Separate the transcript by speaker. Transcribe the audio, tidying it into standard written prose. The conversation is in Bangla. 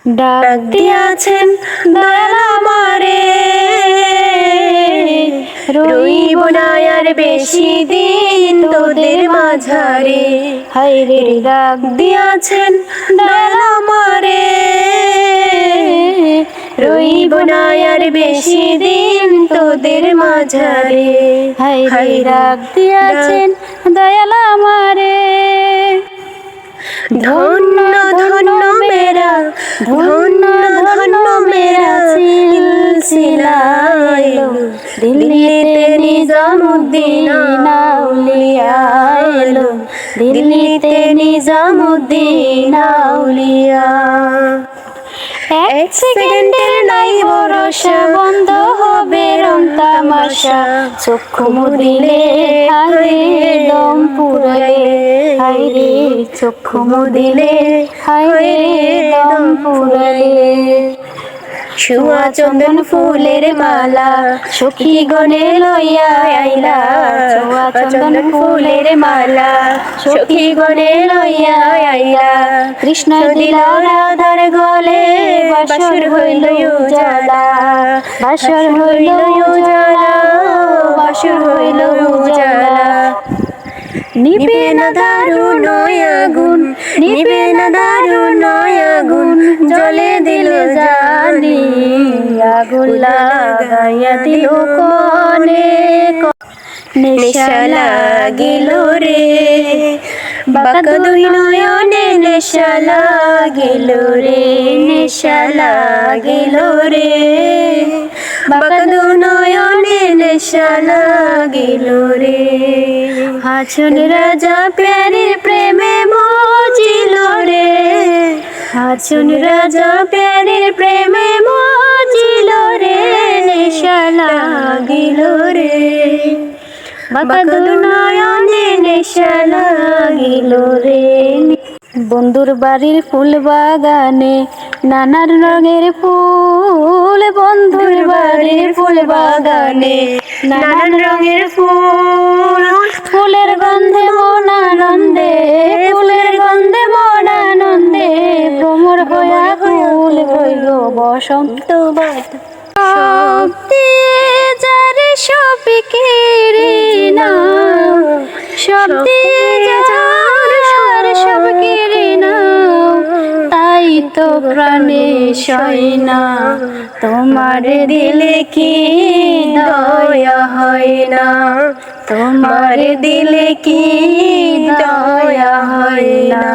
Speaker 1: ডাক দিয়াছেন দয়াল আমারে, রইব না আর বেশি দিন তোদের মাঝারে। হায়রে ডাক দিয়াছেন দয়াল আমারে, রইব না আর বেশি দিন তোদের মাঝারে। হায়রে ডাক দিয়াছেন দয়াল আমারে। ধন্য ধন্য মেরা, ধন্য ধন্য মেরা সিলসিলা এলো, দিল্লিতে নিজামুদ্দিন আউলিয়া এলো, দিল্লিতে নিজামুদ্দিন আউলিয়া। এক সেকেন্ডের নাই ভরসা, বন্ধ হবে রং তামাশা, চক্ষু মুদিলে হায়রে দম পুরাইলে। হায়রে চক্ষু মুদিলে হায়রে দম পুরাইলে। ছোঁয়া চন্দন ফুলের মালা সখী গনে লইয়া আইলা, ছোঁয়া চন্দন ফুলের মালা সখী গনে লইয়া আইলা। কৃষ্ণ দিলা রাধার গলে, বাসর হইল উজালা, বাসর হইল উজালা, বাসর হইল উজালা। নিবে না দারুণ আগুন, নিবে না দারুণ আগুন, জ্বলে দিল জানি আগুন লাগাইয়া দিল কনে। নেশা লাগিল রে বাঁকা দুই নয়নে, নেশা লাগিল রে, নেশা লাগিল রে বাঁকা দুই নয়নে, নেশা লাগিল রে। হাছন রাজা প্যারির প্রেমে মজিল রে, হাছন রাজা প্যারির প্রেমে মজিল রে, নেশা লাগিল রে বাঁকা দুই নয়নে, নেশা লাগিল রে। বন্ধুর বাড়ির ফুল বাগানে নানান রঙের ফুল, বন্ধুর বাড়ির ফুল বাগানে নানান রঙের ফুল। ফুলের গন্ধে মন আনন্দে, ফুলের গন্ধে মন আনন্দে, ভ্রমর হইয়া ফুল হইল বসন্ত বাত। সব দিয়ে যারে সব কেড়ে নাও, সব দিয়ে যার সব কেড়ে নাও, তাই তো প্রাণে সয় না, তোমার দিলে কি দয়া হয় না, তোমার দিলে কি দয়া হয় না।